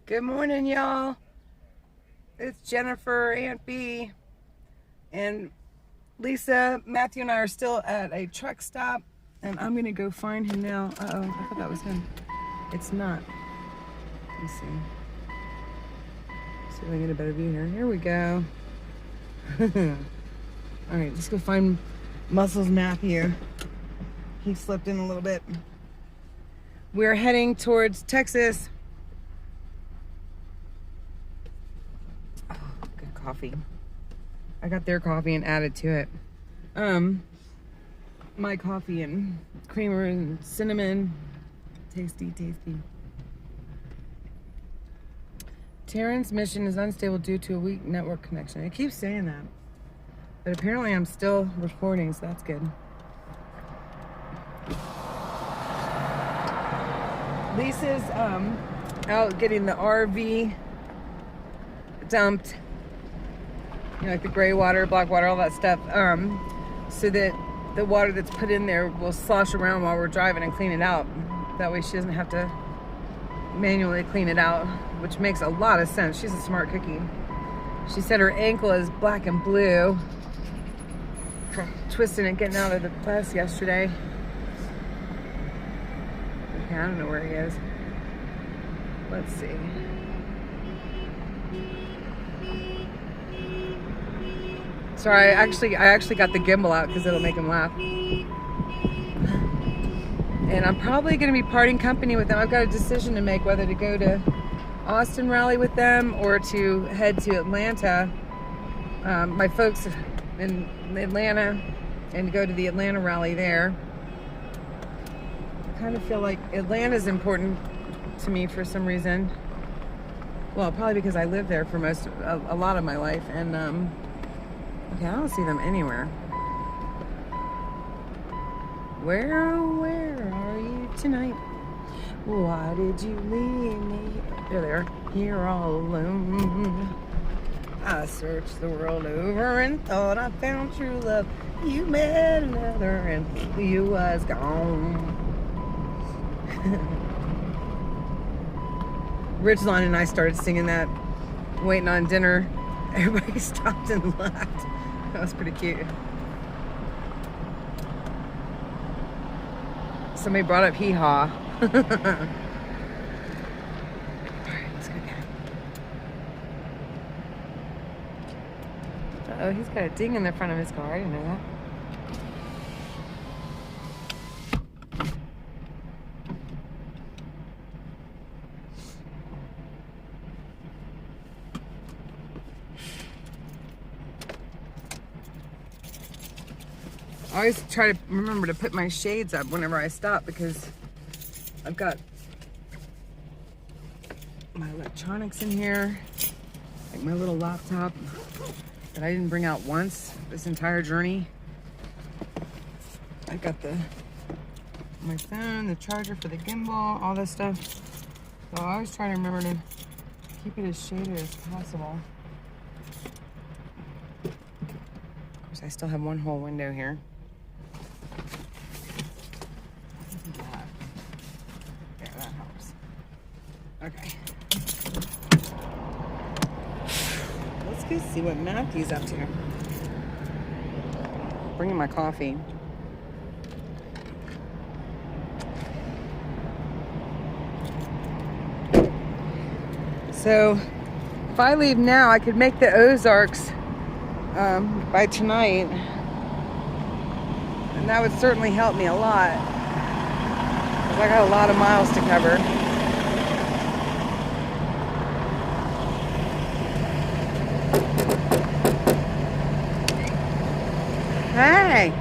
Good morning, y'all. It's Jennifer, Aunt B, and Lisa. Matthew and I are still at a truck stop, and I'm gonna go find him now. Uh-oh, I thought that was him. It's not. Let me see. See if I can get a better view here. Here we go. All right, let's go find Muscles Matthew. He slipped in a little bit. We're heading towards Texas. Good coffee. I got their coffee and added to it. My coffee and creamer and cinnamon. Tasty, tasty. Taryn's mission is unstable due to a weak network connection. It keeps saying that. But apparently I'm still recording, so that's good. Lisa's out getting the RV dumped, you know, like the gray water, black water, all that stuff, so that the water that's put in there will slosh around while we're driving and clean it out. That way she doesn't have to manually clean it out, which makes a lot of sense. She's a smart cookie. She said her ankle is black and blue from twisting it, getting out of the bus yesterday. Okay, I don't know where he is. Let's see. Sorry, I actually got the gimbal out because it'll make him laugh. And I'm probably going to be parting company with them. I've got a decision to make whether to go to Austin rally with them or to head to Atlanta. My folks in Atlanta, and go to the Atlanta rally there. I kind of feel like Atlanta's important to me for some reason. Well, probably because I lived there for a lot of my life, and okay, I don't see them anywhere. Where are you tonight? Why did you leave me? There they are, here all alone. I searched the world over and thought I found true love. You met another and you was gone. Ridgeline and I started singing that waiting on dinner. Everybody stopped and laughed. That was pretty cute. Somebody brought up hee haw. Alright, let's go again. Uh-oh, he's got a ding in the front of his car. I didn't know that. I always try to remember to put my shades up whenever I stop because I've got my electronics in here, like my little laptop that I didn't bring out once this entire journey. I've got my phone, the charger for the gimbal, all this stuff. So I always try to remember to keep it as shaded as possible. Of course, I still have one whole window here. There, that helps. Okay. Let's go see what Matthew's up to. Bringing my coffee. So, if I leave now, I could make the Ozarks by tonight. And that would certainly help me a lot. Because I got a lot of miles to cover. Hey!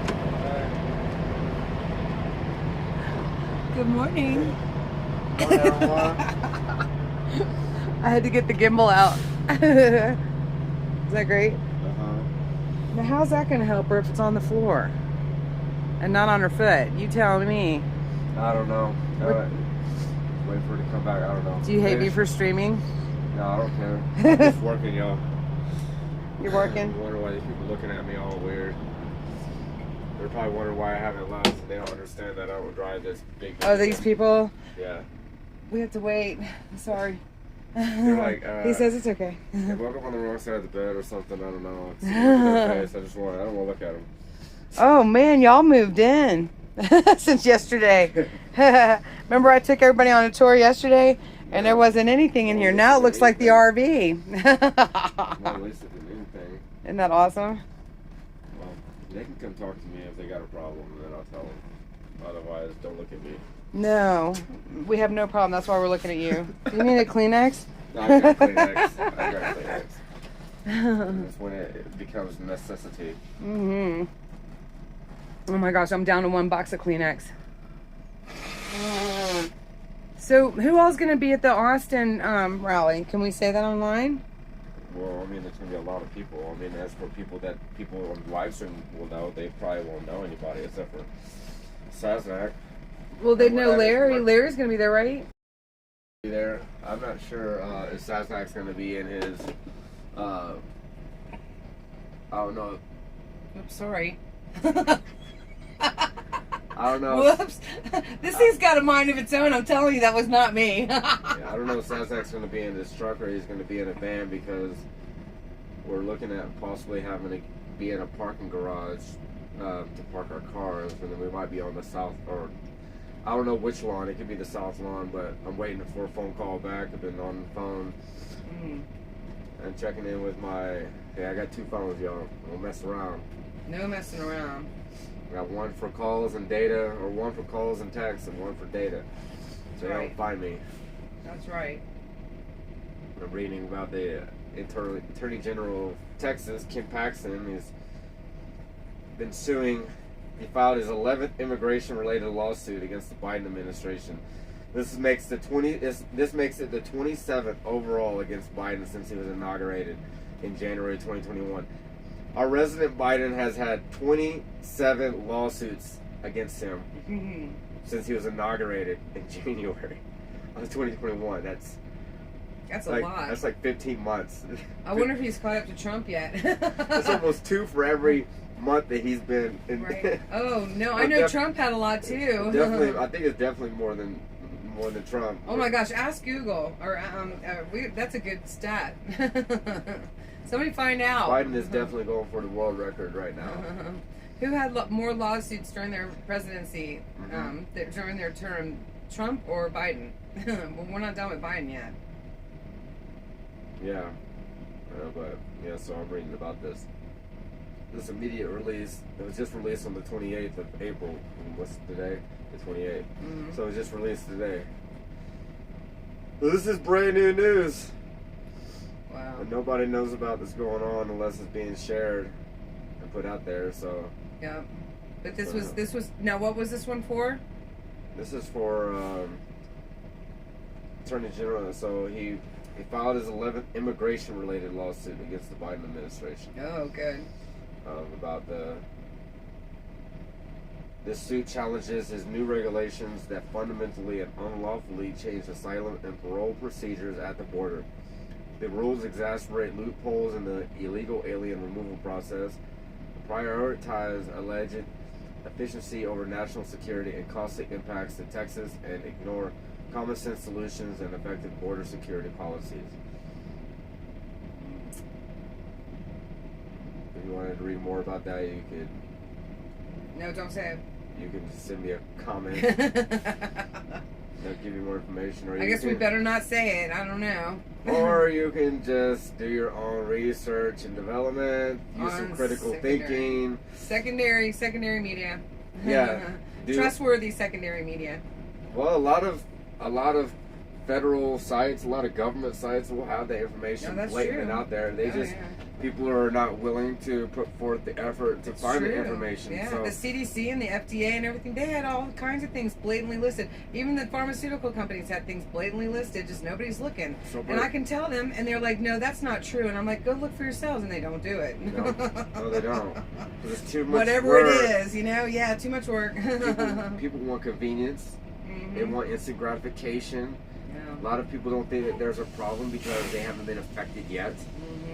Good morning. I had to get the gimbal out. Is that great? Now how's that going to help her if it's on the floor? And not on her foot? You tell me. I don't know. Wait for her to come back. I don't know. Do you hate me for streaming? No, I don't care. I'm just working, y'all. You're working? I wonder why these people looking at me all weird. They're probably wondering why I haven't left. They don't understand that I will drive this big. Oh, these people? Yeah. We have to wait. Sorry. They're like, he says it's okay. they woke up on the wrong side of the bed or something. I don't know. It's their face. I don't want to look at them. Oh man, y'all moved in since yesterday. Remember I took everybody on a tour yesterday and there wasn't anything in here. Now it looks like the RV. Well, at least it didn't anything. Isn't that awesome? Well, they can come talk to me if they got a problem, and then I'll tell them. Otherwise, don't look at me. No, we have no problem. That's why we're looking at you. Do you need a Kleenex? No, I got Kleenex. I got Kleenex. That's when it becomes a necessity. Mm-hmm. Oh my gosh, I'm down to 1 box of Kleenex. So, who all's going to be at the Austin rally? Can we say that online? Well, I mean, there's going to be a lot of people. I mean, as for people that people on live stream will know, they probably won't know anybody except for Saznak. Well, they know Larry. Larry's going to be there, right? There. I'm not sure if Saznak's going to be in his, I don't know. Oops, sorry. I don't know. Whoops. This thing's got a mind of its own. I'm telling you, that was not me. Yeah, I don't know if Saznak's going to be in this truck or he's going to be in a van because we're looking at possibly having to be in a parking garage to park our cars, and then we might be on the south, or I don't know which lawn. It could be the south lawn, but I'm waiting for a phone call back. I've been on the phone and checking in with my. Yeah, I got 2 phones, y'all. Don't mess around. No messing around. I got one for calls and data, or one for calls and texts, and one for data. So they don't find me. That's right. I'm reading about the Attorney General of Texas, Ken Paxton, has been suing. He filed his 11th immigration-related lawsuit against the Biden administration. This makes it the 27th overall against Biden since he was inaugurated in January 2021. Our resident Biden has had 27 lawsuits against him since he was inaugurated in January of 2021. That's a lot. That's like 15 months. I wonder if he's caught up to Trump yet. That's almost 2 for every month that he's been in. Right. Oh no, I know Trump had a lot too. Definitely, I think it's definitely more than Trump. Oh my gosh, ask Google or that's a good stat. Somebody find out. Biden is definitely going for the world record right now. Who had more lawsuits during their presidency, during their term, Trump or Biden? Well, we're not done with Biden yet. Yeah, but yeah. So I'm reading about this immediate release. It was just released on the 28th of April. What's today? The 28th. So it was just released today. But this is brand new news. Wow. And nobody knows about this going on unless it's being shared and put out there. So. Yeah. But this was now. What was this one for? This is for Attorney General. So he filed his 11th immigration-related lawsuit against the Biden administration. Oh, good. About this suit challenges his new regulations that fundamentally and unlawfully change asylum and parole procedures at the border. The rules exacerbate loopholes in the illegal alien removal process, prioritize alleged efficiency over national security and costly impacts to Texas, and ignore common sense solutions and effective border security policies. If you wanted to read more about that, you could. No, don't say it. You can just send me a comment. They'll give you more information. Or I guess we better not say it. I don't know. Or you can just do your own research and development. Use some critical thinking. Secondary media. Yeah. Trustworthy secondary media. Well, a lot of federal sites, a lot of government sites will have that information blatant out there. They people are not willing to put forth the effort to find the information. Yeah, so. the CDC and the FDA and everything, they had all kinds of things blatantly listed. Even the pharmaceutical companies had things blatantly listed, just nobody's looking. And I can tell them, and they're like, no, that's not true. And I'm like, go look for yourselves, and they don't do it. No, they don't. There's too much Whatever work. it is, too much work. people want convenience. They want instant gratification. A lot of people don't think that there's a problem because they haven't been affected yet.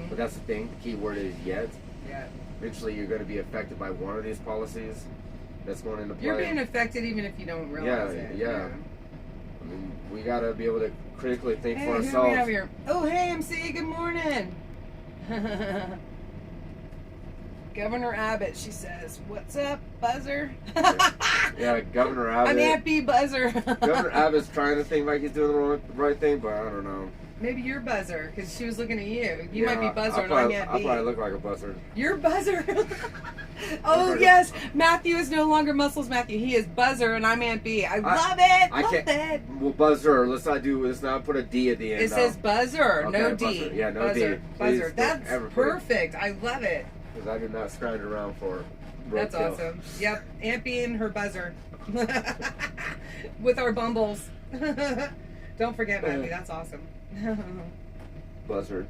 But that's the thing. The key word is yet. Yeah. Eventually, you're going to be affected by one of these policies that's going into play. You're being affected even if you don't realize it. Yeah. I mean, we gotta be able to critically think Hey, for who do we ourselves. have here? Oh, hey, MC, good morning. Governor Abbott, she says, "What's up, Buzzer?" Yeah, Governor Abbott. I'm Aunt B Buzzer. Governor Abbott's trying to think like he's doing the right thing, but I don't know. Maybe you're Buzzer, because she was looking at you. You Yeah, might be Buzzer, I'll and I'm probably, Aunt I'll B. probably look like a buzzer. You're Buzzer. Oh, yes. Matthew is no longer Muscles Matthew. He is Buzzer, and I'm Aunt B. I love it. I Love can't. it. Well, buzzer. Let's not put a D at the end. It though. says Buzzer, Okay, no D. buzzer. Yeah, no Buzzer. D. Buzzer. Please That's don't ever put it. perfect. I love it. Because I do not scrounge around for That's roadkill. awesome. Yep, Aunt B and her Buzzer. With our bumbles. Don't forget, Matthew. That's awesome. Buzzard.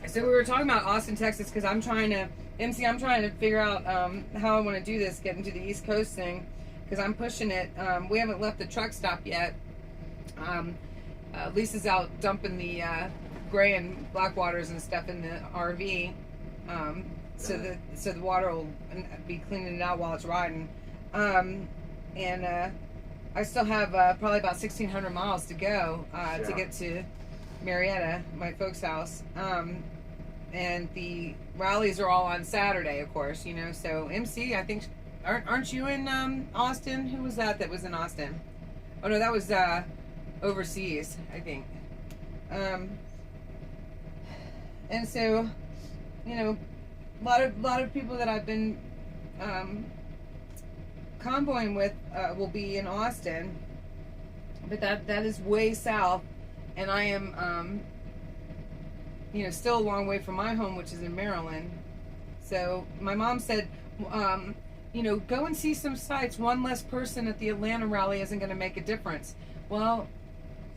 So we were talking about Austin, Texas, because I'm trying to figure out how I want to do this, getting to the East Coast thing, because I'm pushing it. We haven't left the truck stop yet. Lisa's out dumping the gray and black waters and stuff in the RV, so the water will be cleaning it out while it's riding. I still have probably about 1,600 miles to go to get to Marietta, my folks' house. And the rallies are all on Saturday, of course, you know. So MC, I think, aren't you in Austin? Who was that was in Austin? Oh no, that was overseas, I think. And so, you know, a lot of people that I've been convoying with will be in Austin, but that is way south, and I am you know, still a long way from my home, which is in Maryland. So my mom said, you know, go and see some sights. One less person at the Atlanta rally isn't going to make a difference. Well,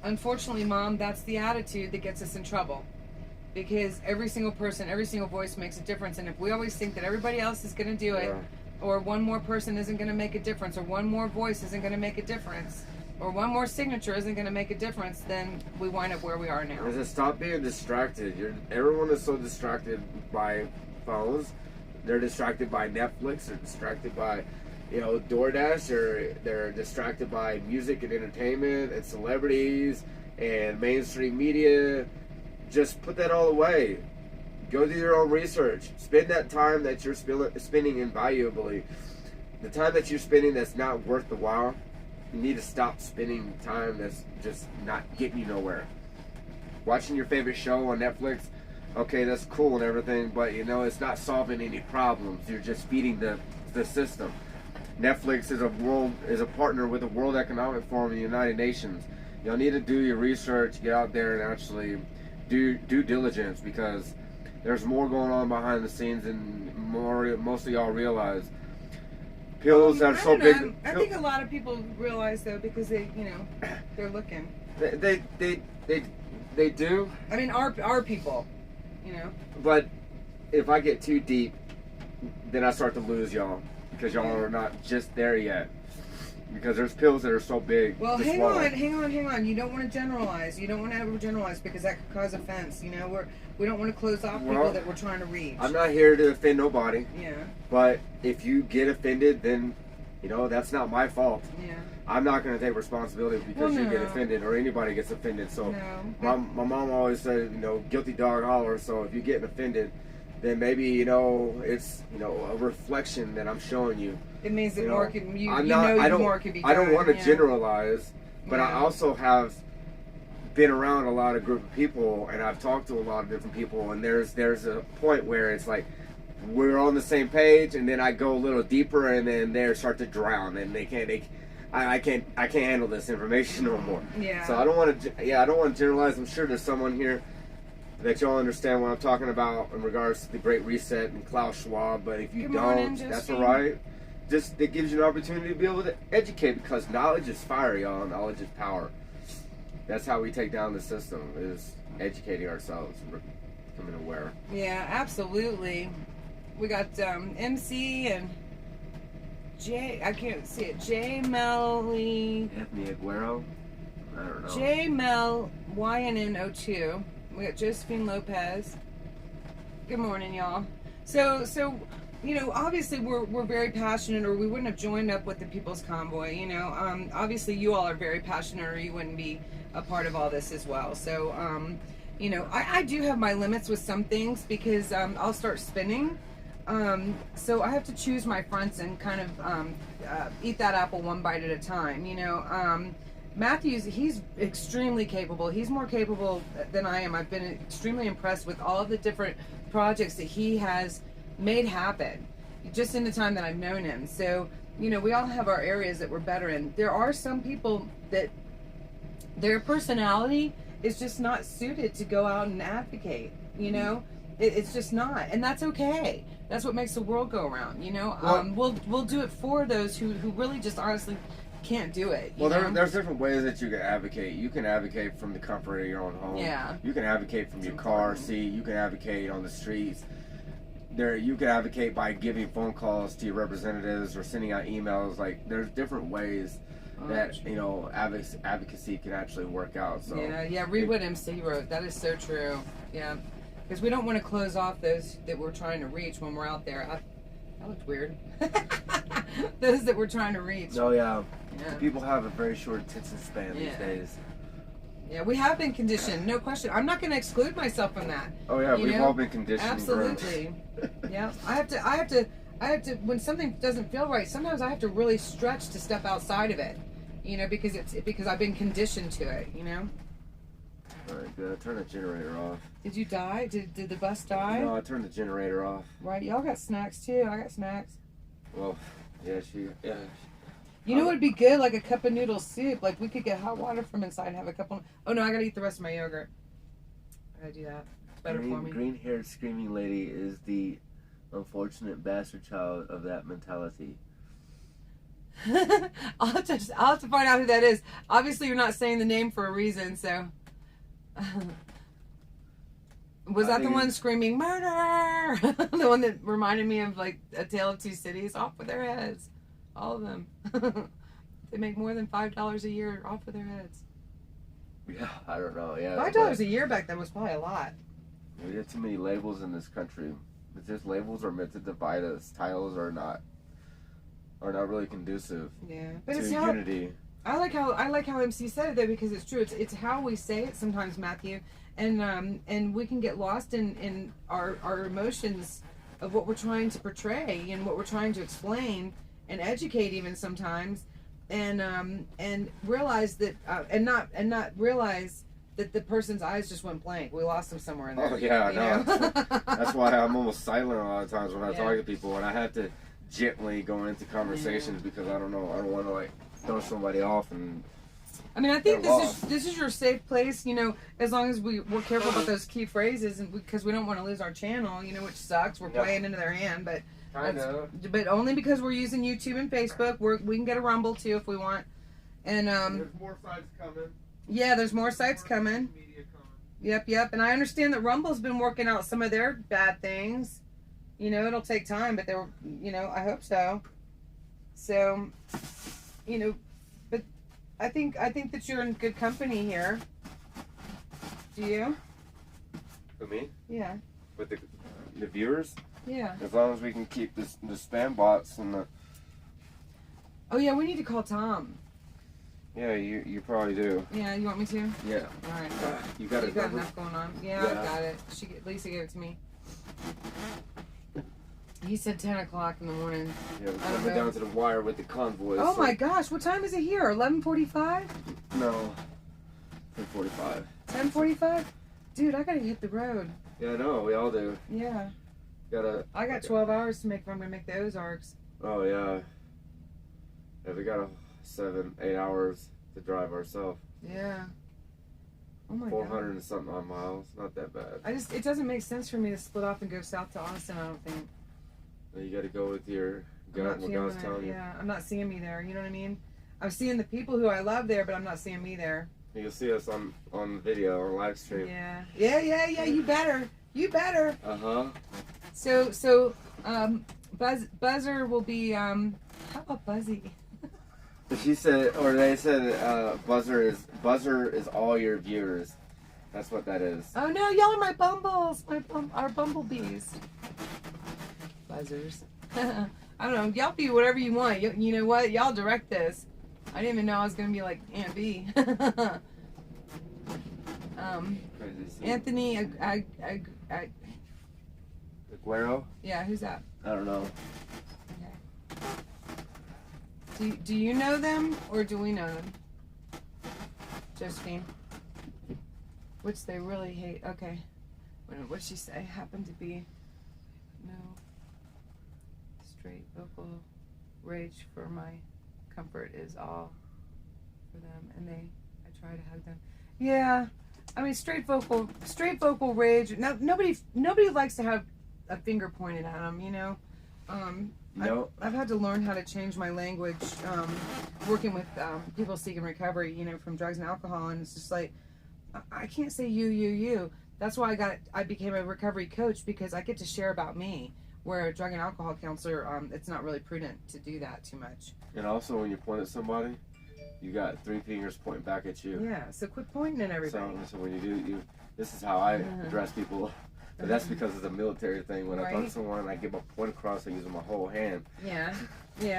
unfortunately, Mom, that's the attitude that gets us in trouble. Because every single person, every single voice makes a difference. And if we always think that everybody else is going to do it, or one more person isn't going to make a difference, or one more voice isn't going to make a difference, or one more signature isn't going to make a difference, then we wind up where we are now. Just stop being distracted. Everyone is so distracted by phones. They're distracted by Netflix. They're distracted by, you know, DoorDash. They're distracted by music and entertainment and celebrities and mainstream media. Just put that all away. Go do your own research. Spend that time that you're spending invaluably. The time that you're spending that's not worth the while. You need to stop spending time that's just not getting you nowhere. Watching your favorite show on Netflix, okay, that's cool and everything, but you know, it's not solving any problems. You're just feeding the system. Netflix is a partner with the World Economic Forum and the United Nations. You'll need to do your research, get out there and actually do due diligence, because there's more going on behind the scenes than most of y'all realize. Pills that are so big. I think a lot of people realize, though, because they, you know, they're looking. They do. I mean, our people, you know. But if I get too deep, then I start to lose y'all, because y'all are not just there yet. Because there's pills that are so big. Well, hang on. You don't want to generalize. You don't want to overgeneralize, because that could cause offense. You know, we don't want to close off people that we're trying to reach. I'm not here to offend nobody. Yeah. But if you get offended, then, you know, that's not my fault. Yeah. I'm not going to take responsibility because you get offended, or anybody gets offended. So my mom always said, you know, guilty dog holler. So if you're getting offended, then maybe, you know, it's, you know, a reflection that I'm showing you. It means that more can more can be done. I don't want to generalize, but I also have been around a lot of group of people, and I've talked to a lot of different people, and there's a point where it's like we're on the same page, and then I go a little deeper, and then they start to drown, and I can't handle this information no more. Yeah. So I don't want to generalize. I'm sure there's someone here that y'all understand what I'm talking about in regards to the Great Reset and Klaus Schwab, but if you don't, that's all right. Just it gives you an opportunity to be able to educate, because knowledge is fire, y'all. Knowledge is power. That's how we take down the system, is educating ourselves and becoming aware. Yeah, absolutely. We got MC and J. I can't see it. J. Melly. Anthony Aguero. I don't know. J. Mel YNN02. We got Josephine Lopez. Good morning, y'all. So you know, obviously we're very passionate, or we wouldn't have joined up with the People's Convoy. You know, obviously you all are very passionate, or you wouldn't be a part of all this as well. So, you know, I do have my limits with some things because I'll start spinning. So I have to choose my fronts and kind of eat that apple one bite at a time. You know, Matthew's, he's extremely capable. He's more capable than I am. I've been extremely impressed with all of the different projects that he has made happen just in the time that I've known him. So, you know, we all have our areas that we're better in. There are some people that their personality is just not suited to go out and advocate, you know. It's just not, and that's okay. That's what makes the world go around, you know. We'll do it for those who really just honestly can't do it. Well, there's different ways that you can advocate. You can advocate from the comfort of your own home. Yeah. You can advocate from your car seat. You can advocate on the streets. You can advocate by giving phone calls to your representatives or sending out emails. Like, there's different ways that, you know, advocacy can actually work out. So yeah. Read what MC wrote. That is so true. Yeah. Because we don't want to close off those that we're trying to reach when we're out there. That looked weird. Those that we're trying to reach. Oh, yeah. People have a very short attention span these days. Yeah, we have been conditioned, no question. I'm not going to exclude myself from that. Oh, yeah, we've all been conditioned. Absolutely. Yeah, I have to, when something doesn't feel right, sometimes I have to really stretch to step outside of it, you know, because I've been conditioned to it, you know. All right, good. Turn the generator off. Did you die? Did the bus die? No, I turned the generator off. Right, y'all got snacks too. I got snacks. Well, yeah. You know what would be good? Like a cup of noodle soup. Like we could get hot water from inside and have a cup of... Oh no, I gotta eat the rest of my yogurt. I gotta do that. It's better for me. Green-haired screaming lady is the unfortunate bastard child of that mentality. I'll have to find out who that is. Obviously, you're not saying the name for a reason, so... Was that the one screaming murder? The one that reminded me of like A Tale of Two Cities. Off with their heads, all of them. They make more than $5 a year. Off with their heads. Yeah, I don't know. Yeah, $5 a year back then was probably a lot. We have too many labels in this country. It's just labels are meant to divide us. Titles are not really conducive. Yeah, but to it's unity. I like how MC said it though, because it's true. It's how we say it sometimes, Matthew, and we can get lost in our emotions of what we're trying to portray and what we're trying to explain and educate even sometimes, and realize that and not realize that the person's eyes just went blank. We lost them somewhere in there. Oh yeah, I know. know? That's why I'm almost silent a lot of times when I talk to people, and I have to gently go into conversations because I don't know. I don't want to like throw somebody off and. I mean, I think this is your safe place, you know, as long as we're careful about those key phrases, and because we don't want to lose our channel, you know, which sucks. We're playing into their hand, but but only because we're using YouTube and Facebook. We can get a Rumble too if we want, and there's more sites coming. Yeah, there's more sites coming. Yep, and I understand that Rumble's been working out some of their bad things. You know, it'll take time, but you know, I hope so. So, you know. I think that you're in good company here. Do you? For me? Yeah. With the viewers? Yeah. As long as we can keep the spam bots and the... Oh yeah, we need to call Tom. Yeah, you probably do. Yeah, you want me to? Yeah. All right. You got enough going on. Yeah, I got it. Lisa gave it to me. He said 10 o'clock in the morning. Yeah, we're coming down to the wire with the convoy. Oh my gosh, what time is it here? 11:45? No, 10:45. 10:45? Dude, I gotta hit the road. Yeah, I know, we all do. Yeah. I got 12 hours to make if I'm gonna make the Ozarks. Oh yeah. Yeah, we got 7-8 hours to drive ourselves. Yeah. Oh my 400 and something odd miles. Not that bad. It doesn't make sense for me to split off and go south to Austin, I don't think. You got to go with your gut, what God's telling you. Yeah, I'm not seeing me there. You know what I mean? I'm seeing the people who I love there, but I'm not seeing me there. You'll see us on video or live stream. Yeah. You better. Uh-huh. So Buzzer will be how about Buzzy? She said, or they said, Buzzer is all your viewers. That's what that is. Oh no, y'all are my bumbles, our bumblebees. Buzzers. I don't know. Y'all be whatever you want. You know what? Y'all direct this. I didn't even know I was gonna be like Aunt B. Anthony Aguero? Yeah, who's that? I don't know. Okay. Do you know them or do we know them? Josephine. Which they really hate. Okay. What'd she say? Happened to be no straight vocal rage for my comfort is all for them, and I try to hug them. Yeah, I mean straight vocal rage. No, nobody likes to have a finger pointed at them. You know. I've had to learn how to change my language, working with people seeking recovery. You know, from drugs and alcohol, and it's just like I can't say you. That's why I became a recovery coach, because I get to share about me. Where a drug and alcohol counselor, it's not really prudent to do that too much. And also, when you point at somebody, you got 3 fingers pointing back at you. Yeah, so quit pointing at everybody. So when you do, this is how I address people. But that's because it's a military thing. When I talk to someone, I get my point across, I use my whole hand. Yeah.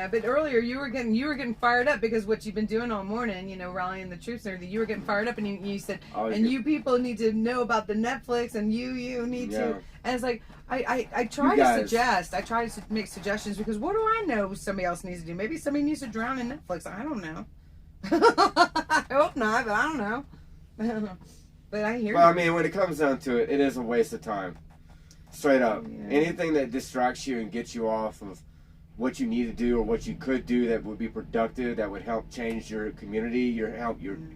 But earlier you were getting fired up because what you've been doing all morning, you know, rallying the troops and everything. You were getting fired up, and you said, you people need to know about the Netflix, and you need to. And it's like I try to suggest. I try to make suggestions, because what do I know somebody else needs to do? Maybe somebody needs to drown in Netflix. I don't know. I hope not, but I don't know. But I hear. Well, I mean, when it comes down to it, it is a waste of time. Straight up. Yeah. Anything that distracts you and gets you off of what you need to do or what you could do that would be productive, that would help change your community,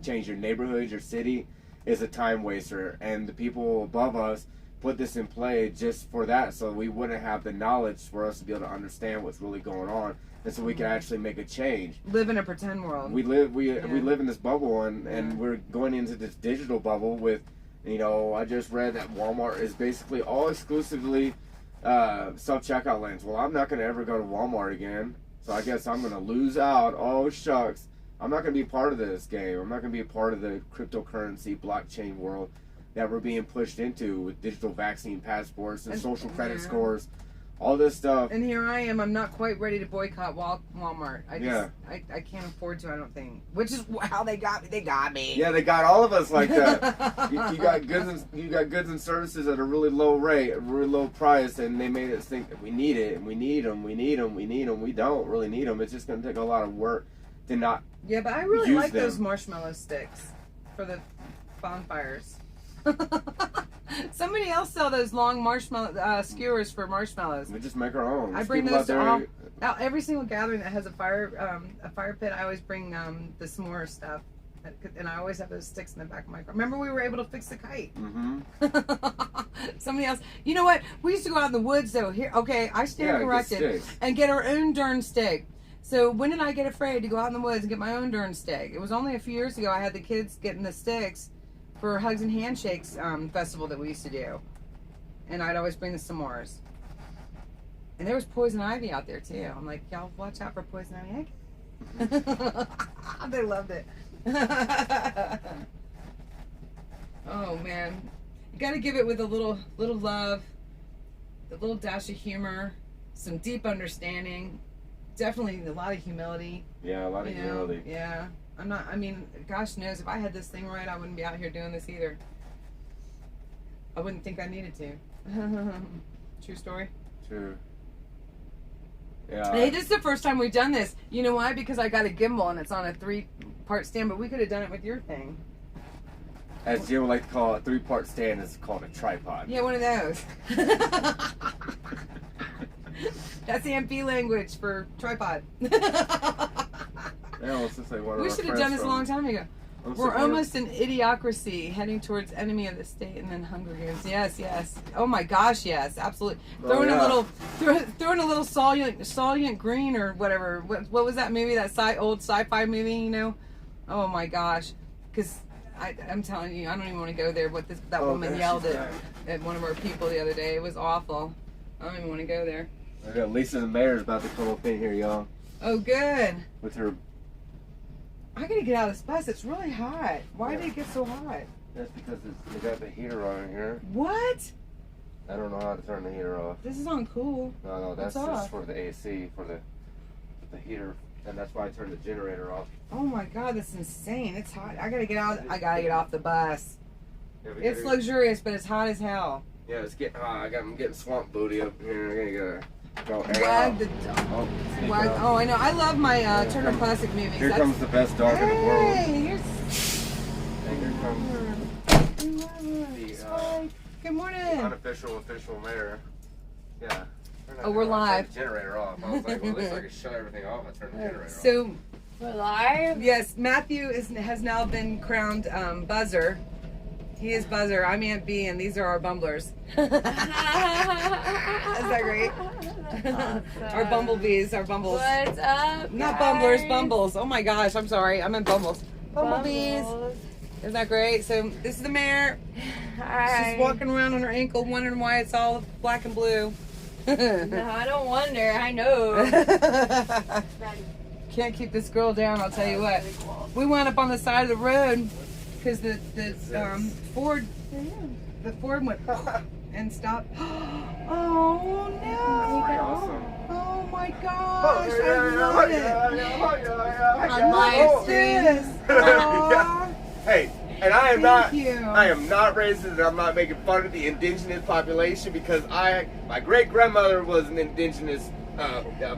change your neighborhood, your city, is a time waster. And the people above us put this in play just for that, so we wouldn't have the knowledge for us to be able to understand what's really going on, and so we can actually make a change. Live in a pretend world. We live in this bubble, and we're going into this digital bubble with, you know, I just read that Walmart is basically all exclusively self-checkout lanes. Well, I'm not going to ever go to Walmart again, so I guess I'm going to lose out. Oh, shucks. I'm not going to be part of this game. I'm not going to be a part of the cryptocurrency blockchain world that we're being pushed into with digital vaccine passports and social credit scores, all this stuff. And here I am. I'm not quite ready to boycott Walmart. I can't afford to, I don't think. Which is how they got me. They got me. Yeah, they got all of us like that. you got goods and services at a really low rate, a really low price, and they made us think that we need it, and we need them. We don't really need them. It's just going to take a lot of work to not. Yeah, but I really like those marshmallow sticks for the bonfires. Somebody else sell those long marshmallow skewers for marshmallows. We just make our own. I bring those to every single gathering that has a fire pit. I always bring the s'more stuff, and I always have those sticks in the back of my car. Remember, we were able to fix the kite. Somebody else. You know what? We used to go out in the woods though. Here, okay, I stand corrected, and get our own darn stick. So when did I get afraid to go out in the woods and get my own darn stick? It was only a few years ago. I had the kids getting the sticks for Hugs and Handshakes festival that we used to do, and I'd always bring the s'mores. And there was poison ivy out there too. I'm like, y'all watch out for poison ivy. They loved it. Oh man, you got to give it with a little love, a little dash of humor, some deep understanding, definitely a lot of humility. Yeah, a lot of humility. Yeah. I mean, gosh knows, if I had this thing right, I wouldn't be out here doing this either. I wouldn't think I needed to. True story? True. Yeah. Hey, this is the first time we've done this. You know why? Because I got a gimbal and it's on a 3-part stand, but we could have done it with your thing. As Jim would like to call it, a 3-part stand is called a tripod. Yeah, one of those. That's the MP language for tripod. Yeah, well, since we should have done this a long time ago. We're almost an idiocracy, heading towards enemy of the state, and then Hunger Games. Yes. Oh my gosh, yes, absolutely. Throwing a little Soylent Green or whatever. What was that movie? That old sci-fi movie, you know? Oh my gosh, because I'm telling you, I don't even want to go there. What that woman yelled at one of our people the other day. It was awful. I don't even want to go there. I got Lisa the mayor's about to come up in here, y'all. Oh, good. With her. I gotta get out of this bus. It's really hot. Why did it get so hot? That's because they got the heater on in here. What? I don't know how to turn the heater off. This is on cool. No, that's It's just off. for the AC, for the heater, and that's why I turned the generator off. Oh my god, that's insane. It's hot. I gotta get out. I gotta get off the bus. Yeah, It's luxurious, but it's hot as hell. Yeah, it's getting hot. I'm getting swamp booty up here. I gotta go air Wag out. the Oh, sneak wag. it out. Oh, I know. I love my Turner Classic movies. Here comes the best dog in the world. Hey, here's. And here comes Good morning. the unofficial official mayor. Yeah. Oh, we're I live. turned the generator off. I was like, well, at least I can shut everything off. I turned the generator off. So, We're live? yes, Matthew has now been crowned Buzzer. He is Buzzer. I'm Aunt B, and these are our bumblers. Is that great? Our bumblebees, our bumbles. What's up? Not guys? bumblers, bumbles. Oh my gosh, I'm sorry. I meant bumbles. Bumblebees. Bumbles. Isn't that great? So this is the mayor. Hi. She's walking around on her ankle, wondering why it's all black and blue. No, I don't wonder. I know. Can't keep this girl down. I'll tell you what. We wound up on the side of the road because the Ford went and stopped. Oh no! Awesome. Oh my gosh! I love it. On live stream. This. Aw. Hey, and I am Thank you. I am not racist, and I'm not making fun of the indigenous population because my great grandmother was an indigenous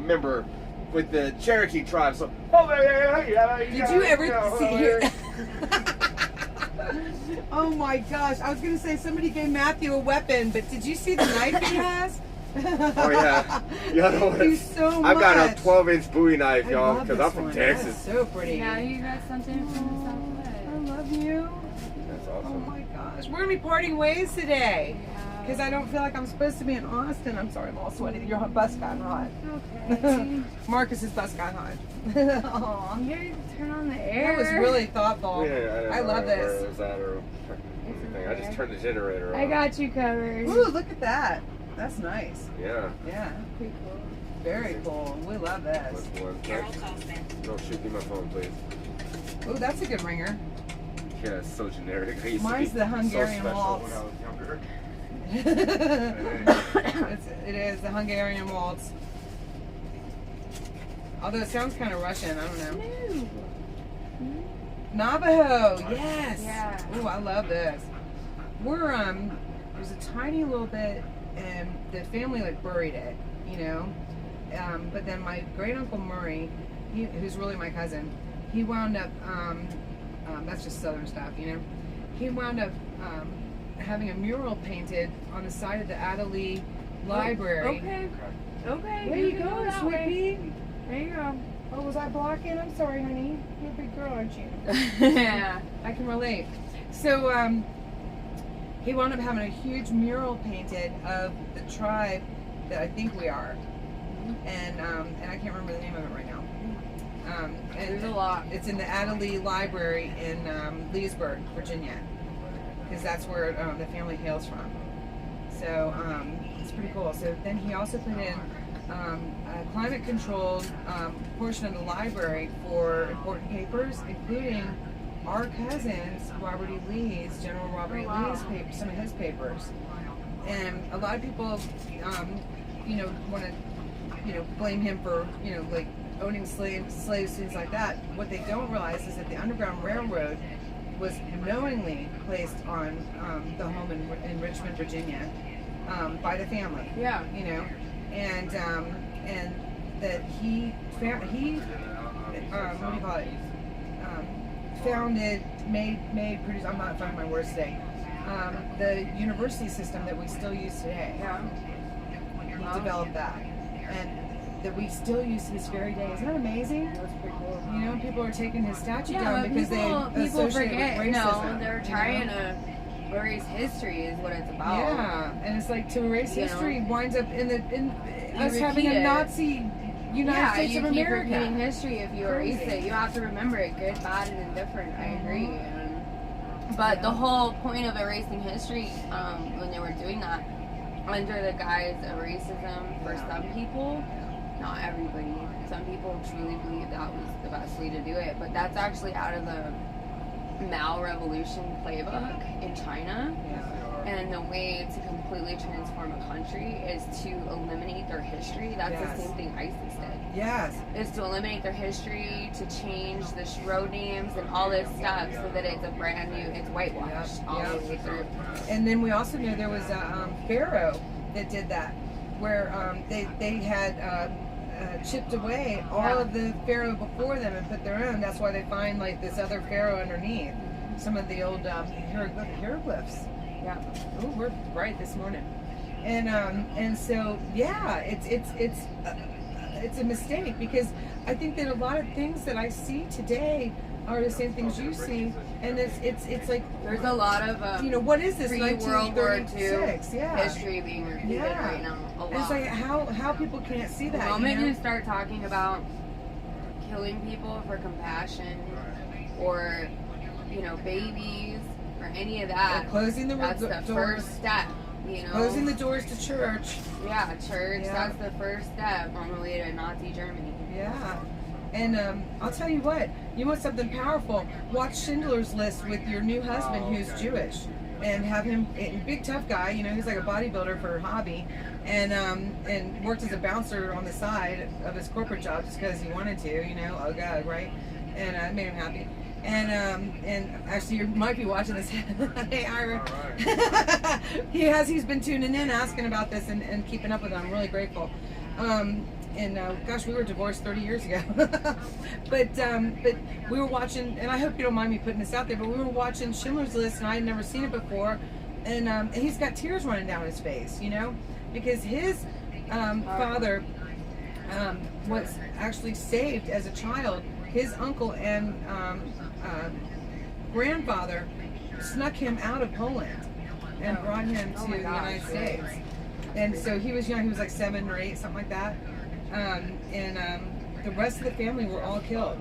member with the Cherokee tribe. So, Did you ever see here? Oh my gosh! I was gonna say somebody gave Matthew a weapon, but did you see the knife he has? Oh yeah, Thank you so much. I've got a 12-inch Bowie knife, I y'all, love because this I'm from one. Texas. That's so pretty. Now you got something from the I Southwest. love you. That's Oh awesome. my gosh, we're gonna be parting ways today because I don't feel like I'm supposed to be in Austin. I'm sorry, I'm all sweaty. Your bus got hot. Okay. Marcus's bus got hot. Aw. I'm here to turn on the air. That was really thoughtful. Yeah, I love where this. it was at or anything. I just turned the generator on. I got you covered. Ooh, look at that. That's nice. Yeah. Yeah, Pretty cool. very cool. We love That's this. the one. Don't shoot me my phone, please. Ooh, that's a good ringer. Yeah, it's so generic. I used Mine's to be the Hungarian so special waltz. when I was younger. It is the Hungarian waltz. Although it sounds kind of Russian, I don't know. Navajo, yes. Yeah. Ooh, I love this. We're there's a tiny little bit, and the family like buried it, you know. But then my great uncle Murray, who's really my cousin, he wound up. That's just Southern stuff, you know. He wound up having a mural painted on the side of the Adderley Library. Okay. Okay. There you can go, that way. sweetie. There you go. Oh, was I blocking? I'm sorry, honey. You're a big girl, aren't you? Yeah. I can relate. So, he wound up having a huge mural painted of the tribe that I think we are, and I can't remember the name of it right now. There's a And lot. it's in the Adderley Library in Leesburg, Virginia, because that's where the family hails from. So it's pretty cool. So then he also put in a climate-controlled portion of the library for important papers, including our cousin's Robert E. Lee's, General Robert E. Lee's paper, some of his papers. And a lot of people, want to, blame him for, like owning slaves, things like that. What they don't realize is that the Underground Railroad was knowingly placed on the home in Richmond, Virginia, by the family. Yeah. And that he what do you call it? Founded, made, produced. I'm not finding my words today. The university system that we still use today. Yeah. He developed that, and that we still use to this very day. Isn't that amazing? That's pretty cool. People are taking his statue Yeah, down but because people they associate forget. with racism. They're trying to erase history is what it's about. Yeah, and it's like to erase You know? history winds up in us repeat having a it. Nazi United States you of keep America. repeating history if you erase Crazy. it. You have to remember it, good, bad, and indifferent. I agree. But Yeah. the whole point of erasing history, when they were doing that, under the guise of racism for some people, not everybody. Some people truly believe that was the best way to do it, but that's actually out of the Mao Revolution playbook in China. Yeah. And the way to completely transform a country is to eliminate their history. That's Yes. the same thing ISIS did. Yes. Is to eliminate their history, to change the road names and all this stuff so that it's a brand new, it's whitewashed all the way through. And then we also knew there was a pharaoh that did that, where they had chipped away all of the pharaoh before them and put their own. That's why they find like this other pharaoh underneath some of the old hieroglyphs. Yeah. Oh, we're bright this morning, and so yeah, it's a mistake, because I think that a lot of things that I see today are the same things you see, and it's like There's a lot of you know, what is this, pre-World War II 1936? Yeah. history being repeated right now. A lot. And it's like how people can't see that. The moment you you know? start talking about killing people for compassion, or babies, or any of that, Or closing the that's the doors, first step. closing the doors to church. Yeah, church. Yeah. That's the first step on the way to Nazi Germany. Yeah. And I'll tell you what, you want something powerful, watch Schindler's List with your new husband who's Jewish, and have him, big tough guy, he's like a bodybuilder for a hobby, and worked as a bouncer on the side of his corporate job just because he wanted to, oh God, right? And it made him happy. And actually, you might be watching this. Hey, Ira. He's been tuning in, asking about this, and keeping up with it. I'm really grateful. Gosh, we were divorced 30 years ago. but we were watching, and I hope you don't mind me putting this out there, but we were watching Schindler's List, and I had never seen it before. And he's got tears running down his face, because his father was actually saved as a child. His uncle and grandfather snuck him out of Poland and brought him to the United States. And so he was young, he was like 7 or 8, something like that. The rest of the family were all killed.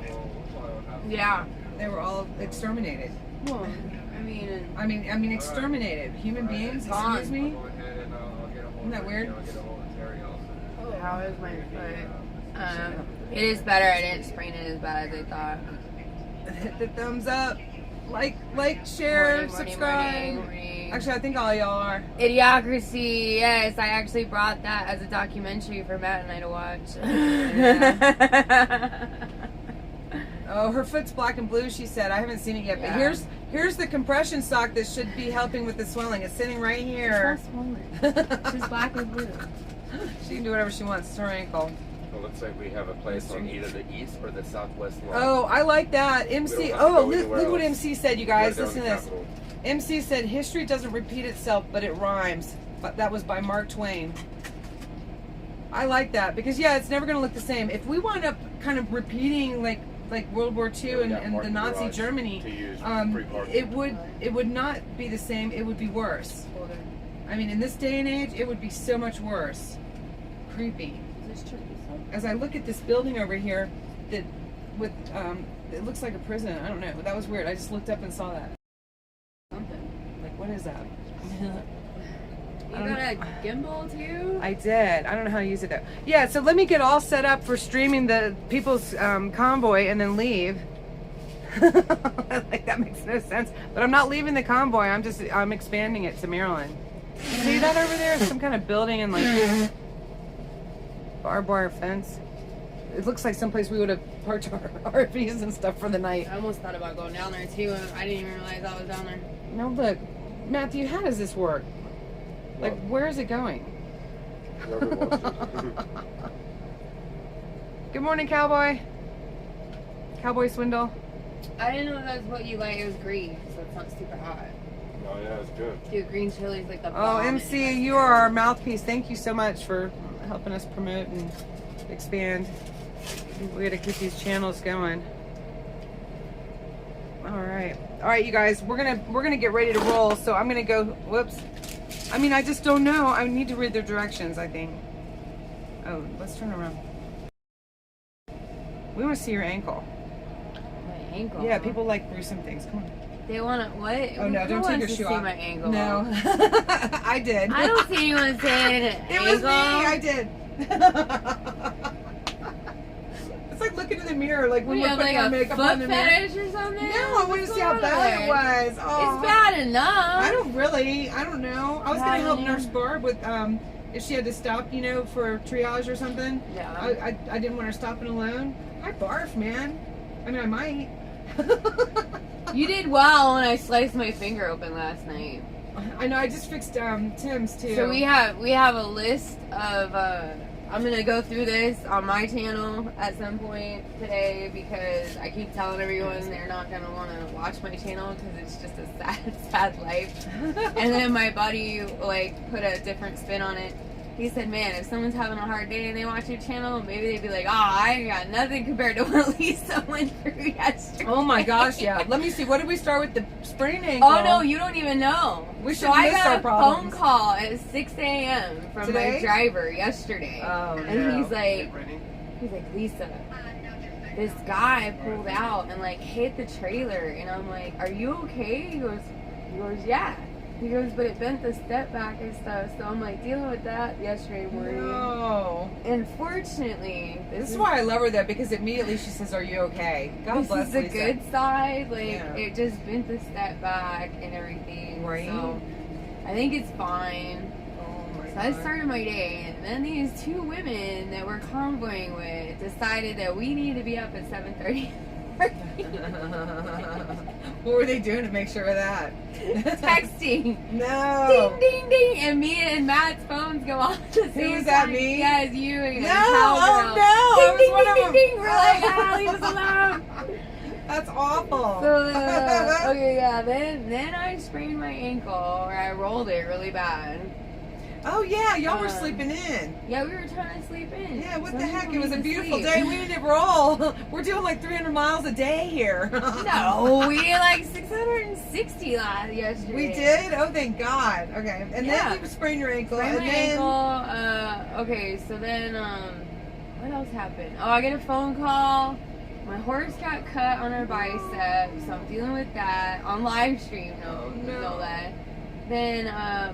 Yeah. They were all exterminated. Well, I mean exterminated. Human beings, excuse me? Isn't that weird? How is my foot? It is better. I didn't sprain it as bad as I thought. Hit the thumbs up. Like, share, Morning, subscribe. morning. Actually, I think all y'all are. Idiocracy, yes. I actually brought that as a documentary for Matt and I to watch. Oh, her foot's black and blue, she said. I haven't seen it yet. But Yeah. here's the compression sock that should be helping with the swelling. It's sitting right here. She's black and blue. She can do whatever she wants. It's her ankle. It looks like we have a place on either the east or the southwest line. Oh, I like that. We MC. don't have to Oh, go look anywhere what else. MC said, you We gotta guys. go Listen to the this. capital. MC said, history doesn't repeat itself, but it rhymes. But that was by Mark Twain. I like that because, yeah, it's never going to look the same. If we wind up kind of repeating like World War II Yeah, we got and the parking Nazi garage Germany, to use free parking. it would not be the same. It would be worse. I mean, in this day and age, it would be so much worse. Creepy. As I look at this building over here, that with it looks like a prison. I don't know. That was weird. I just looked up and saw that. Like, what is that? You got a gimbal too? I did. I don't know how to use it though. Yeah, so let me get all set up for streaming the People's Convoy and then leave. Like, that makes no sense. But I'm not leaving the convoy. I'm expanding it to Maryland. See that over there? Some kind of building and like barbed wire fence. It looks like someplace we would have parked our RVs and stuff for the night. I almost thought about going down there too, and I didn't even realize I was down there. Now look, Matthew, how does this work? Like, where is it going? Whoever wants to. Good morning, cowboy. Cowboy Swindle. I didn't know that's what you like. It was green, so it's not super hot. Oh yeah, it's good. Dude, green chili's like the Oh, bomb. MC, you are our mouthpiece. Thank you so much for helping us promote and expand. We got to keep these channels going. All right, you guys. We're gonna get ready to roll. So I'm gonna go. Whoops. I mean, I just don't know. I need to read their directions, I think. Oh, let's turn around. We want to see your ankle. My ankle. Yeah, people like gruesome things. Come on. They want to what? Oh no, Who don't take wants your to shoe see off. my ankle? No, I did. I don't see anyone saying an It ankle. was me. I did. It's like look into the mirror like when We we're have putting like our a makeup on foot the mirror. fetish or something? No, I want to see how bad it was. Oh. It's bad enough. I don't know. I was gonna help Nurse Barb with if she had to stop, for triage or something. Yeah. I didn't want her stopping alone. I barfed, man. I mean, I might. You did well when I sliced my finger open last night. I know. I just fixed Tim's too. So we have a list of. I'm gonna go through this on my channel at some point today because I keep telling everyone they're not gonna want to watch my channel because it's just a sad life. And then my buddy put a different spin on it. He said, "Man, if someone's having a hard day and they watch your channel, maybe they'd be like, oh, I ain't got nothing compared to what Lisa went through yesterday." Oh my gosh, yeah. Let me see. What did we start with? The sprained ankle. Oh no, you don't even know. We should So I list got our a problems. phone call at 6 a.m. from Today? my driver yesterday. Oh, and no. he's like, Lisa, this guy pulled out and hit the trailer, and I'm like, are you okay? He goes, yeah. He goes, but it bent the step back and stuff. So I'm dealing with that yesterday morning. No. And fortunately, This is why I love her though, because immediately she says, "Are you okay?" God this bless is the Lisa. good side. Yeah. It just bent the step back and everything. Right. So I think it's fine. Oh my So I God. started my day, and then these two women that we're convoying with decided that we need to be up at 7:30. What were they doing to make sure of that? Texting. No. Ding, ding, ding. And me and Matt's phones go off at the same time. was that, me? Yeah, it's you and No. Cowgirl. Oh no. I was Ding, one ding, of ding, them. ding, ding. We're like, leave us alone. That's awful. So, okay, yeah. Then I sprained my ankle, or I rolled it really bad. Oh yeah, y'all were sleeping in. Yeah, we were trying to sleep in. Yeah, what Some the heck? people It was a need to beautiful sleep. day. We didn't roll. We're doing 300 miles a day here. No, we did 660 yesterday. We did? Oh, thank God. Okay. And Yeah. then you sprained your ankle. Sprained and my then... ankle. Okay, so then, what else happened? Oh, I get a phone call. My horse got cut on her bicep, so I'm dealing with that on live stream. No, you know that. Then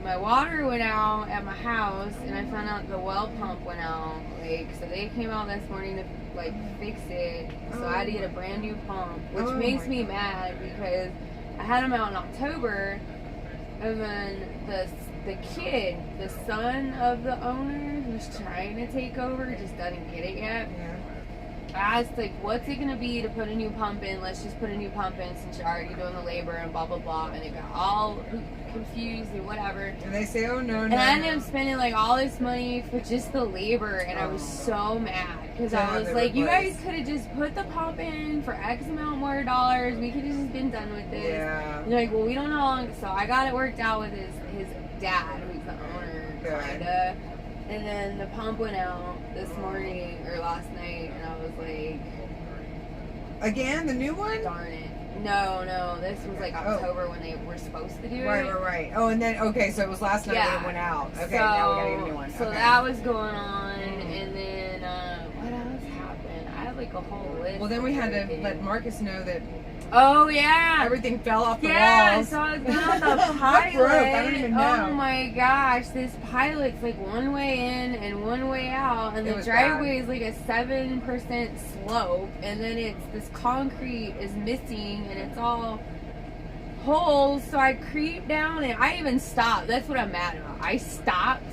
my water went out at my house, and I found out the well pump went out. So they came out this morning to fix it. So I had to get a brand new pump, which makes me mad because I had them out in October, and then the kid, the son of the owner who's trying to take over, just doesn't get it yet. Yeah. I asked, what's it gonna be to put a new pump in? Let's just put a new pump in since you're already doing the labor and blah blah blah. And it got all confused and whatever. And they say, "Oh no, And I ended up spending all this money for just the labor, and I was so mad because I was like, you guys could have just put the pump in for X amount more dollars. We could have just been done with this. Yeah. And they're like, well, we don't know how long. So I got it worked out with his dad, who's the owner, Good. kinda. And then the pump went out this morning or last night, and I was like, Again, the new one? darn it. No, this was October when they were supposed to do it. Right. Oh, and then, okay, so it was last night when it went out. Okay, now we gotta get a new one. So Okay. that was going on, and then, what else happened? I had a whole list. Well, then we of had to everything. let Marcus know that Oh, yeah. everything fell off the Yeah, walls. so I was going on the What pilot. broke? I don't even know. Oh my gosh, this pilot's one way in and one way out, and It the was driveway is a 7% slope, and then it's this concrete is missing, and it's all holes. So I creeped down, and I even stopped. That's what I'm mad about. I stopped.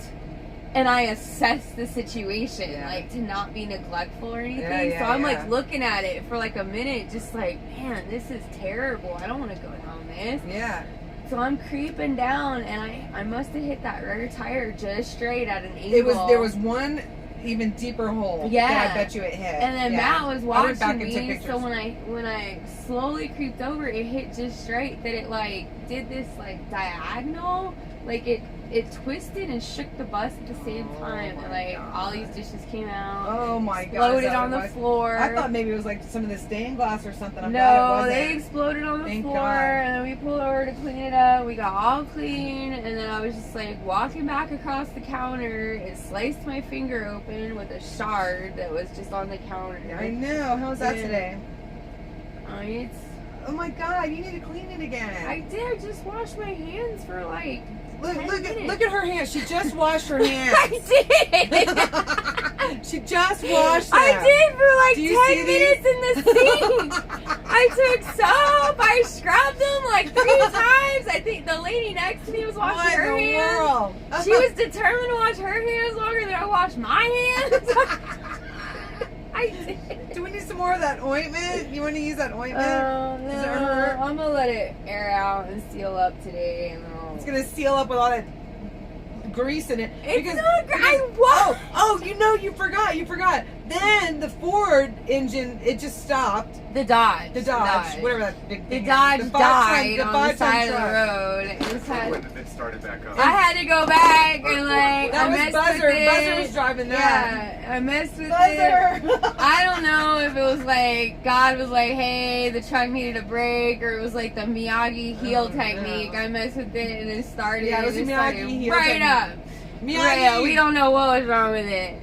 And I assessed the situation, to not be neglectful or anything. So I'm looking at it for a minute, just man, this is terrible. I don't want to go down this. Yeah. So I'm creeping down, and I must have hit that rear tire just straight at an angle. There was one even deeper hole. Yeah. That I bet you it hit. And then Matt was I went back watching and took me, pictures. so when I slowly creeped over, it hit just straight. That it did this diagonal, it twisted and shook the bus at the same time, and all these dishes came out. Oh my God! Exploded on the floor. I thought maybe it was some of the stained glass or something. I'm glad No, it wasn't. they exploded on the Thank floor, God. and then we pulled over to clean it up. We got all clean, and then I was just walking back across the counter. It sliced my finger open with a shard that was just on the counter. I know. How was that Yeah. today? It's. Oh my God! You need to clean it again. I did just wash my hands for Look 10 minutes. at her hands. She just washed her hands. I did. She just washed them. I did for like Do you 10 see minutes in the sink. I took soap. I scrubbed them like 3 times. I think the lady next to me was washing What her in the hands. world? She was determined to wash her hands longer than I washed my hands. I did. Do we need some more of that ointment? You want to use that ointment? Oh no! Does it hurt? I'm gonna let it air out and seal up today, and It's gonna seal up with all that grease in it. it's not great. I won't. Oh, you forgot. Then the Ford engine, it just stopped. The Dodge. The Dodge, whatever that big The thing is. Dodge The died five-ton- on the side five-ton of the truck. road. It Wouldn't have been started back up. I had to go back and like That I was messed Buzzer. with it. Buzzer was driving that. Yeah, I messed with it. Buzzer. I don't know if it was like God was like, hey, the truck needed a break, or it was like the Miyagi heel Oh, technique. no. I messed with it and it started. Yeah, it was and the started Miyagi heel right technique. up. Miyagi. Right up. We don't know what was wrong with it.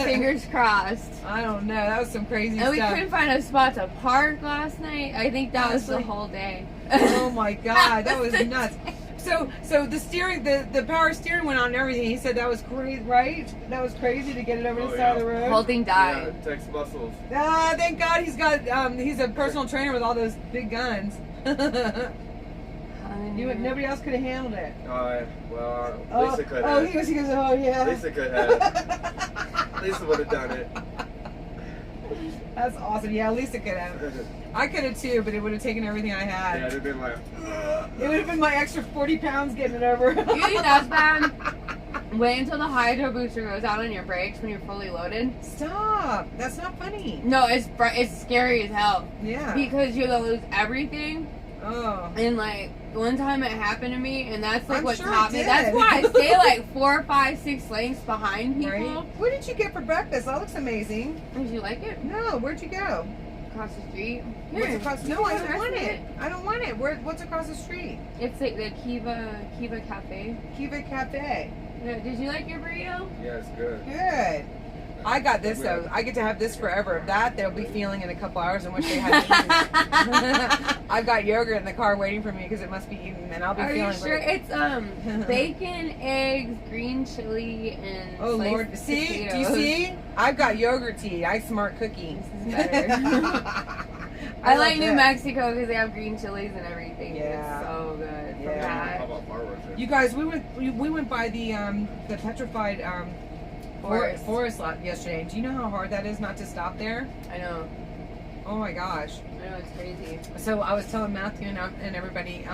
Fingers crossed. I don't know. That was some crazy And we stuff. couldn't find a spot to park last night. I think that was the Honestly. whole day. Oh my God, that was the nuts. So the steering, the power steering went on and everything. He said that was crazy, right? That was crazy to get it over the Oh, side of the The road. whole thing Yeah, died. Tex muscles. Ah, thank God he's got he's a personal trainer with all those big guns. Nobody else could have handled it. Well, Oh, Lisa could oh, have. he goes, oh yeah. Lisa could have. Lisa would have done it. That's awesome. Yeah, Lisa could have. I could have too, but it would have taken everything I had. Yeah, it'd have been like. It would have been my extra 40 pounds getting it over. You think that's bad? Wait until the hydro booster goes out on your brakes when you're fully loaded. Stop. That's not funny. No, it's scary as hell Yeah. because you're gonna lose everything. Oh. And like one time it happened to me, and that's like I'm what sure taught it me. did. That's why I stay like 4, 5, 6 lengths behind people. Right? What did you get for breakfast? That looks amazing. Did you like it? No, where'd you go? Across the street. What's Here, across? you No, I can don't want rest it. I don't want it. What's across the street? It's like the Kiva Cafe. Kiva Cafe. Yeah, did you like your burrito? Yeah, it's good. Good. I got this though. I get to have this forever. That they'll be feeling in a couple hours and wish they had eaten. I've got yogurt in the car waiting for me because it must be eaten, and I'll be Are feeling you sure? great. It's bacon, eggs, green chili, and Oh sliced Lord! See? Do you potatoes. see? I've got yogurt tea. I smart cookie. This is better. I like New that. Mexico because they have green chilies and everything. Yeah. It's so good. From Yeah. How that. about fireworks? You guys, we went by the petrified forest lot yesterday. Do you know how hard that is not to stop there? I know. Oh my gosh! I know, it's crazy. So I was telling Matthew and everybody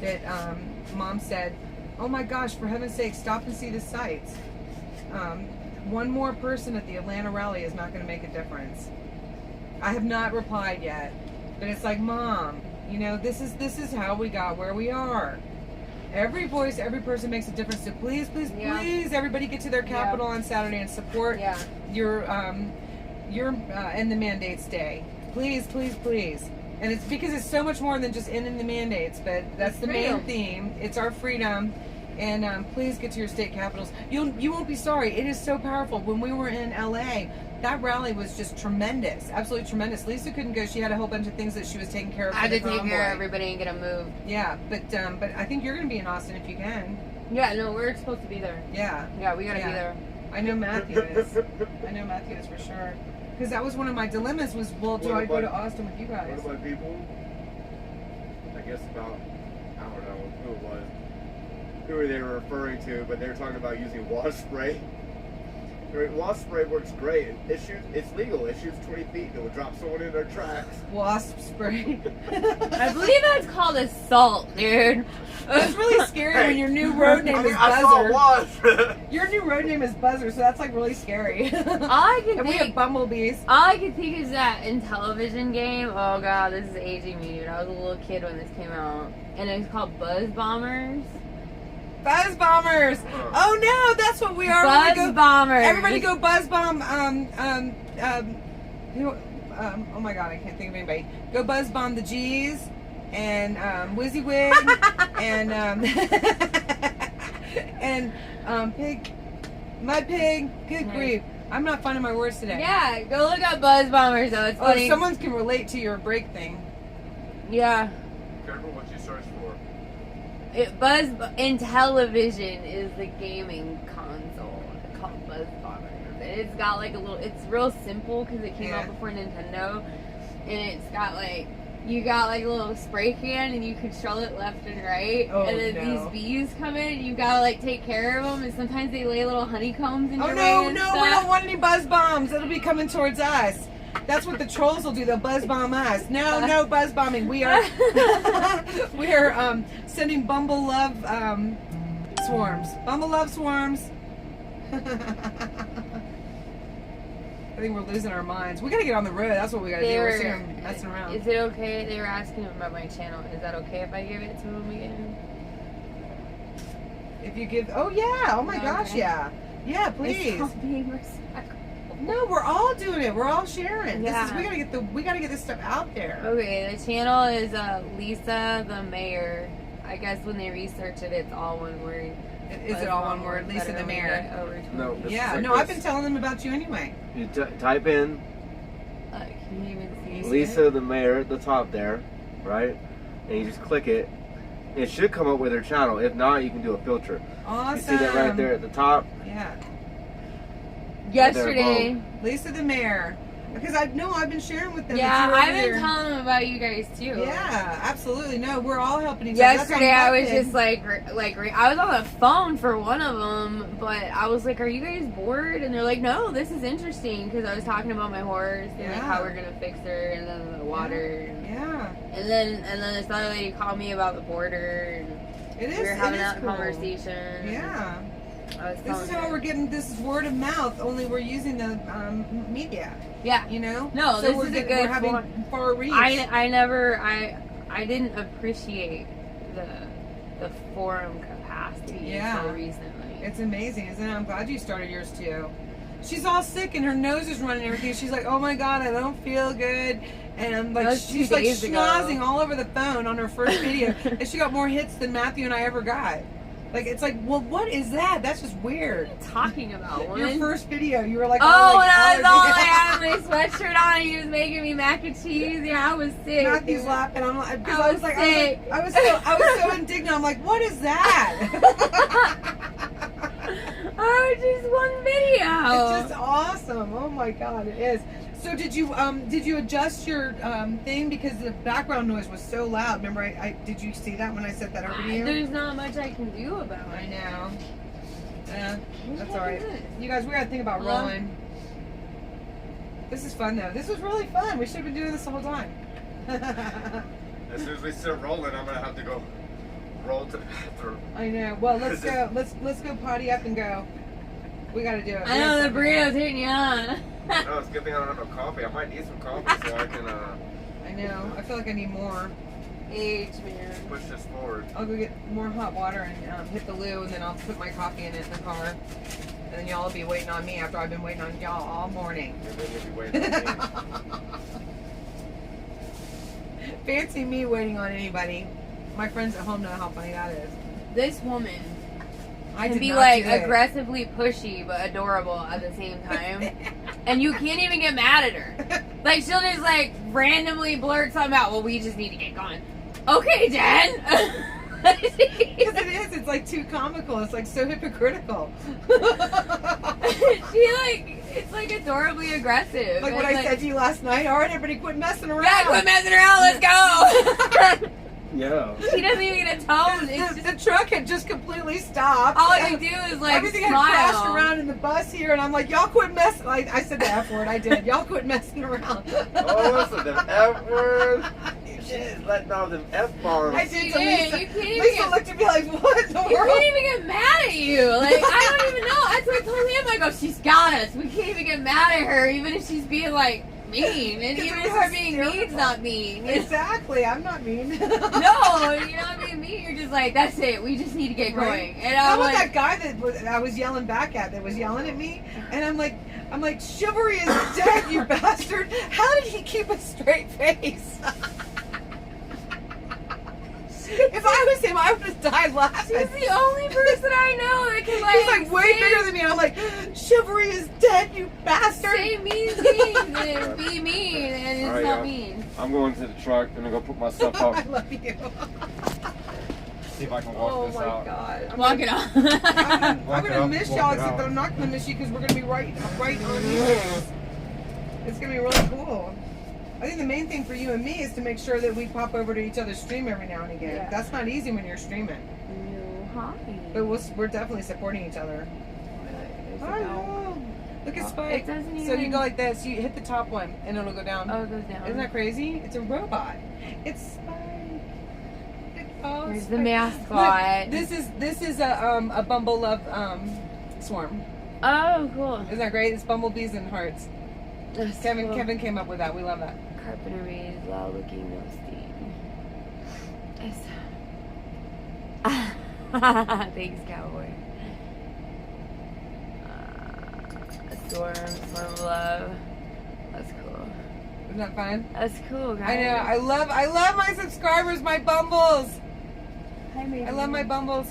that Mom said, "Oh my gosh! For heaven's sake, stop and see the sights." One more person at the Atlanta rally is not going to make a difference. I have not replied yet, but it's like, Mom, you know, this is how we got where we are. Every voice, every person makes a difference. So please, please, Yeah. please, everybody get to their capital on Saturday and support Yeah. your End the Mandates Day. Please, please, please. And it's because it's so much more than just ending the mandates, but that's It's the main freedom. theme. It's our freedom. And please get to your state capitals. You won't be sorry. It is so powerful. When we were in LA, that rally was just tremendous, absolutely tremendous. Lisa couldn't go; she had a whole bunch of things that she was taking care of. I for had the to take care of convoy. everybody and get them moved. Yeah, but I think you're going to be in Austin if you can. Yeah, no, we're supposed to be there. Yeah, Yeah, we gotta Yeah. be there. I know Matthew is. I know Matthew is for sure. Because that was one of my dilemmas was, well, do What I go to about- Austin with you guys? What about people? I guess about, I don't know who it was, who they were referring to, but they were talking about using wash spray. Wash spray works great. It's legal. It shoots 20 feet. It will drop someone in their tracks. Wasp spray. I believe that's called assault, dude. It's really scary when your new road name is I saw Buzzer. wash. Your new road name is Buzzer, so that's like really scary. All I can And we have think, bumblebees. all I can think is that in television game. Oh god, this is aging me, dude. I was a little kid when this came out, and it's called Buzz Bombers. Buzz bombers. Oh no, that's what we are. when we Buzz go, Bombers. everybody go buzz bomb. Oh my god, I can't think of anybody. Go buzz bomb the G's and WYSIWYG and pig. My pig. Good grief. I'm not finding my words today. Yeah, go look up Buzz Bombers though. It's Oh, funny. someone can relate to your break thing. Yeah. Careful what you search for. Buzz in television is the gaming console called Buzz Bombers. It's got like a little. It's real simple because it came Yeah. out before Nintendo, and it's got like. You got like a little spray can and you control it left and right. Oh, and then no. these bees come in and you gotta like take care of them. And sometimes they lay little honeycombs in Oh your no, way and no, stuff. we don't want any buzz bombs. It'll be coming towards us. That's what the trolls will do. They'll buzz bomb us. No, no buzz bombing. We are sending Bumble Love swarms. Bumble Love swarms. I think we're losing our minds. We gotta get on the road. That's what we gotta do. We're sitting here messing around. Is it okay? They were asking about my channel. Is that okay if I give it to them again? If you give, oh yeah, oh my gosh, Okay. yeah, yeah, please. It's not being respectful. No, we're all doing it. We're all sharing. Yeah. This is, we gotta get this stuff out there. Okay, the channel is Lisa the Mayor. I guess when they research it, it's all one word. Is it all one word? Lisa the Mayor. No, this Yeah, is like no, I've this. been telling them about you anyway. You type in Can you even see it? Lisa the Mayor at the top there, right? And you just click it. It should come up with her channel. If not, you can do a filter. Awesome. You see that right there at the top? Yeah. Yesterday. Lisa the Mayor. Because I've been sharing with them. Yeah, that you're I've over been there. telling them about you guys too. Yeah, absolutely. No, we're all helping each other. That's Yesterday, all I was nothing. just like, I was on the phone for one of them, but I was like, "Are you guys bored?" And they're like, "No, this is interesting," because I was talking about my horse and like Yeah. how we're gonna fix her, and then the water, Yeah. and then this other lady called me about the border, and It is. we were having it is that cool. conversation. Yeah. I was This telling is how her. we're getting. This is word of mouth. Only we're using the media. Yeah, You know. No, so this we're is a getting, good We're having form. far reach. I didn't appreciate the forum capacity Yeah. until recently. It's amazing, isn't it? I'm glad you started yours too. She's all sick and her nose is running and everything. She's like, "Oh my god, I don't feel good." And That like was 2 she's like days ago. schnozzing all over the phone on her first video, and she got more hits than Matthew and I ever got. Like it's like, well, what is that? That's just weird. Talking about Your woman. first video, you were like, Oh, all when like, I was all allergy. I had my sweatshirt on and he was making me mac and cheese. Yeah, I was sick. Matthew's laughing. I'm like, because I I was was sick. I was so indignant. I'm like, what is that? Oh, just one video. It's just awesome. Oh my god, it is. So did you adjust your thing because the background noise was so loud? Remember, I did you see that when I said that over to you? There's not much I can do about I it. know. What That's the all heck right. is this? You guys, we gotta think about Hello? rolling. This is fun though. This was really fun. We should have been doing this the whole time. As soon as we start rolling, I'm gonna have to go roll to the bathroom. I know. Well, let's go. Let's go potty up and go. We gotta do it. I know the burrito's hitting you on. No, it's a good thing I don't have no coffee. I might need some coffee so I can I know. I feel like I need more. Age, man. push this forward. I'll go get more hot water and hit the loo, and then I'll put my coffee in it in the car. And then y'all will be waiting on me after I've been waiting on y'all all morning. And then you'll be waiting on me. Fancy me waiting on anybody. My friends at home know how funny that is. This woman I can did be not like do it. aggressively pushy but adorable at the same time. And you can't even get mad at her. Like she'll just like randomly blurt something out, well, we just need to get going. Okay, Jen. Because it is. It's like too comical. It's like so hypocritical. She like, it's like adorably aggressive. Like what And, I said to you last night. All right, everybody, quit messing around. Yeah, quit messing around. Let's go. Yeah. She doesn't even get a tone. It's The, just, the truck had just completely stopped. all I do is like Everything smile. had crashed around in the bus here, and I'm like, y'all quit messing. I said the F word. I did. Y'all quit messing around. Oh, so them F words. You just letting off them F bombs. I did You to did. Lisa. You can't even Lisa get- looked at me like, what in the You world? can't even get mad at you. Like, I don't even know. That's what I told him. I go, she's got us. We can't even get mad at her, even if she's being, like, mean. And Because even it if was her being mean's hysterical. not mean. Exactly. I'm not mean. No, you're not being mean. You're just like, that's it. We just need to get going. Right? And How I'm about like, that guy that I was yelling back at that was yelling at me? And I'm like, chivalry is dead, you bastard. How did he keep a straight face? If I was him, I would have died laughing. she's the only person I know that can, like, He's like way say- bigger than me. And I'm like, chivalry is dead, you bastard. say mean things and be mean, and it's All right, not y'all. mean. I'm going to the truck and I'm gonna go put my stuff I up. love you. See if I can walk Oh this my out. god. I'm walking off. I'm Walk it gonna up, miss walk y'all, it except out. that I'm not gonna miss you because we're gonna be right on you guys. It's gonna be really cool. I think the main thing for you and me is to make sure that we pop over to each other's stream every now and again. Yeah. That's not easy when you're streaming. No, hi. But we're definitely supporting each other. There's a I bell. know. Look at Oh, Spike. it doesn't So you even- go like this. You hit the top one, and it'll go down. Oh, it goes down. Isn't that crazy? It's a robot. It's Spike. Oh, There's the Spike. mascot. Look, this is a Bumble Love swarm. Oh, cool. Isn't that great? It's bumblebees and hearts. That's Kevin cool. Kevin came up with that. We love that. Carpenter maze, loud looking, no steam. Thanks, cowboy. Storm of love. That's cool. Isn't that fun? That's cool, guys. I know. I love my subscribers, my bumbles. Hi, baby. I love my bumbles.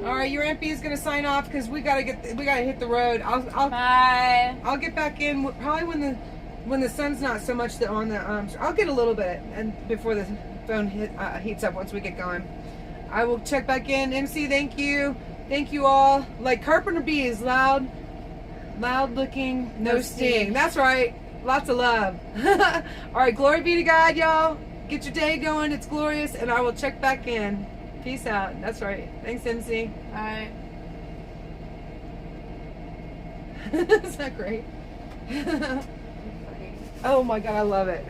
All right, your Aunt B is gonna sign off because we gotta hit the road. Bye. I'll get back in probably when the sun's not so much on the I'll get a little bit and before the phone heats up once we get going. I will check back in. MC, thank you all. Like Carpenter B is loud looking, no sting. That's right. Lots of love. All right, glory be to God, y'all. Get your day going. It's glorious, and I will check back in. Peace out. That's right. Thanks, MC. Bye. Is that great? Okay. Oh my God, I love it.